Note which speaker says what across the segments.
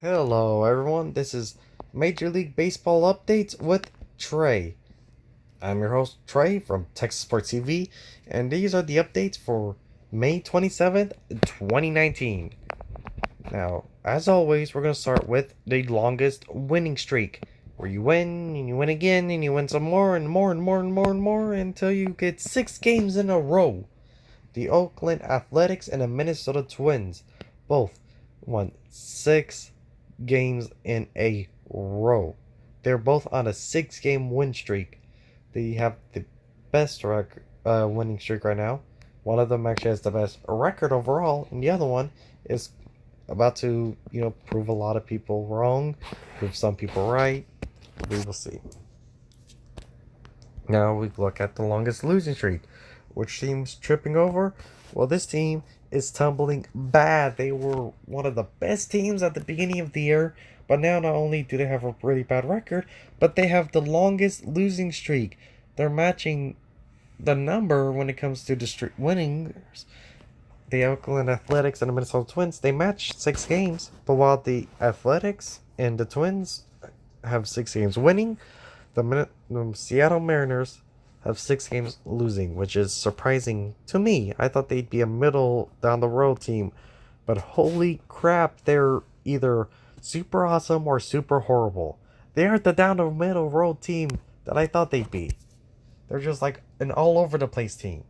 Speaker 1: Hello, everyone. This is Major League Baseball Updates with Trey. I'm your host, Trey, from Texas Sports TV, and these are the updates for May 27th, 2019. Now, as always, we're going to start with the longest winning streak, where you win, and you win again, and you win some more, and more, and more, and more, and more, until you get 6 games in a row. The Oakland Athletics and the Minnesota Twins both won 6 games in a row. They're both on a 6 game win streak. They have the best winning streak right now. One of them actually has the best record overall, and the other one is about to, prove a lot of people wrong, prove some people right. We will see. Now we look at the longest losing streak. Which team's tripping over? Well, this team is tumbling bad. They were one of the best teams at the beginning of the year, but now not only do they have a really bad record, but they have the longest losing streak. They're matching the number when it comes to the streak winnings. The Oakland Athletics and the Minnesota Twins, they match 6 games, but while the Athletics and the Twins have 6 games winning, the Seattle Mariners have 6 games losing, which is surprising to me. I thought they'd be a middle down the road team, but holy crap, they're either super awesome or super horrible. They aren't the down the middle road team that I thought they'd be. They're just like an all over the place team.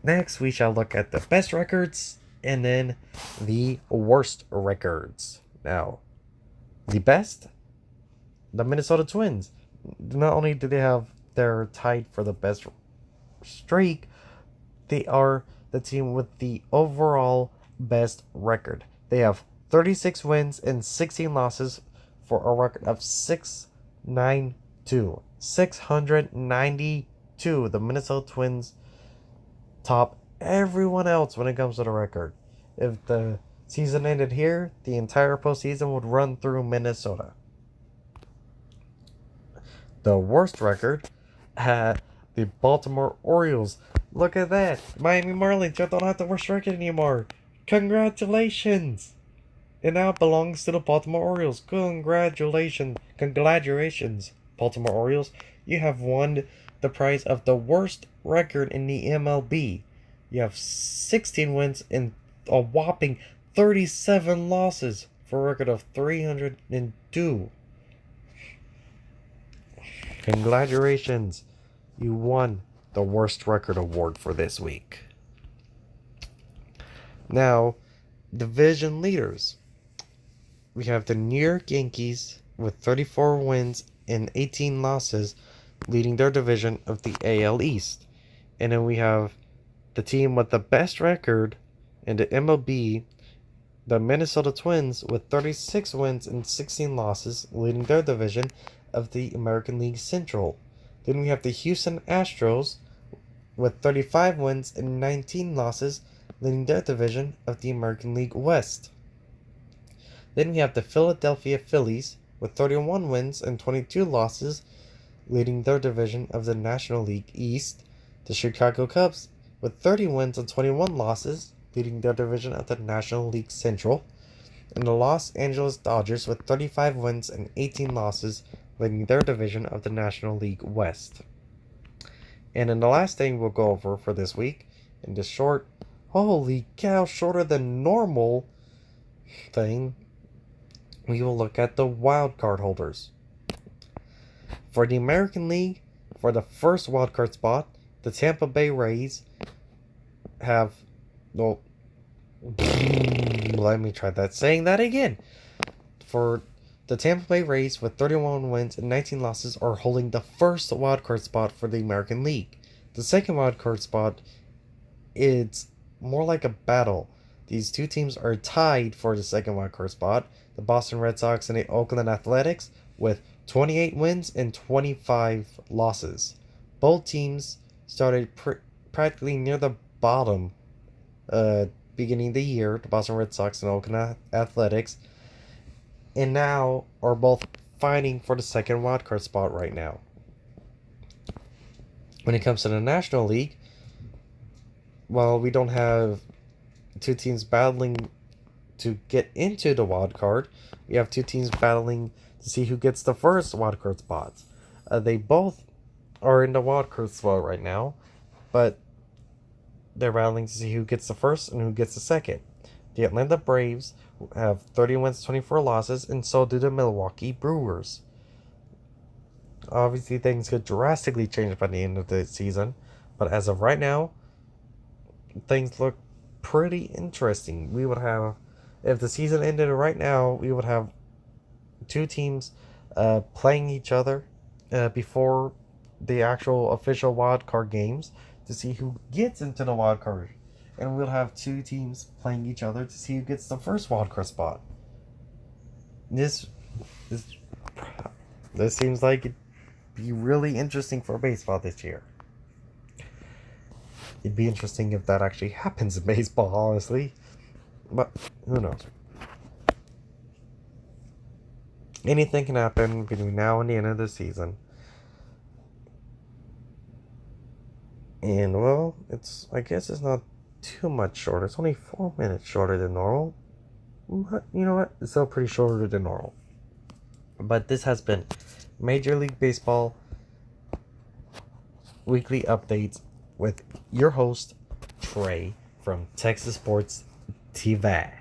Speaker 1: Next, we shall look at the best records and then the worst records. Now, the best, the Minnesota Twins. Not only do they have they're tied for the best streak, they are the team with the overall best record. They have 36 wins and 16 losses for a record of 692. 692. The Minnesota Twins top everyone else when it comes to the record. If the season ended here, the entire postseason would run through Minnesota. The worst record had the Baltimore Orioles. Look at that. Miami Marlins don't have the worst record anymore. Congratulations. It now belongs to the Baltimore Orioles. Congratulations. Congratulations, Baltimore Orioles. You have won the prize of the worst record in the MLB. You have 16 wins and a whopping 37 losses for a record of 302. Congratulations. You won the worst record award for this week. Now, division leaders. We have the New York Yankees with 34 wins and 18 losses, leading their division of the AL East. And then we have the team with the best record in the MLB, the Minnesota Twins, with 36 wins and 16 losses, leading their division of the American League Central. Then we have the Houston Astros with 35 wins and 19 losses, leading their division of the American League West. Then we have the Philadelphia Phillies with 31 wins and 22 losses, leading their division of the National League East. The Chicago Cubs with 30 wins and 21 losses, leading their division of the National League Central. And the Los Angeles Dodgers with 35 wins and 18 losses, leading their division of the National League West. And then the last thing we'll go over for this week, in this short, holy cow, shorter than normal thing, we will look at the wild card holders. For the American League, for the first wild card spot, the Tampa Bay Rays have, well, let me try that, saying that again. For the Tampa Bay Rays with 31 wins and 19 losses are holding the first wildcard spot for the American League. The second wildcard spot, it's more like a battle. These two teams are tied for the second wildcard spot. The Boston Red Sox and the Oakland Athletics with 28 wins and 25 losses. Both teams started practically near the bottom beginning of the year, the Boston Red Sox and Oakland Athletics, and now are both fighting for the second wildcard spot right now. When it comes to the National League, well, we don't have two teams battling to get into the wild card. We have two teams battling to see who gets the first wild card spots. They both are in the wild card spot right now, but they're battling to see who gets the first and who gets the second. The Atlanta Braves have 30 wins, 24 losses, and so do the Milwaukee Brewers. Obviously, things could drastically change by the end of the season, but as of right now, things look pretty interesting. We would have, if the season ended right now, we would have two teams playing each other before the actual official wild card games to see who gets into the wild card, and we'll have two teams playing each other to see who gets the first wild card spot. This seems like it'd be really interesting for baseball this year. It'd be interesting if that actually happens in baseball, honestly, but who knows? Anything can happen between now and the end of the season. And, well, I guess it's not too much shorter. It's only 4 minutes shorter than normal. But, you know what? It's still pretty shorter than normal. But this has been Major League Baseball Weekly Updates with your host, Trey, from Texas Sports TV.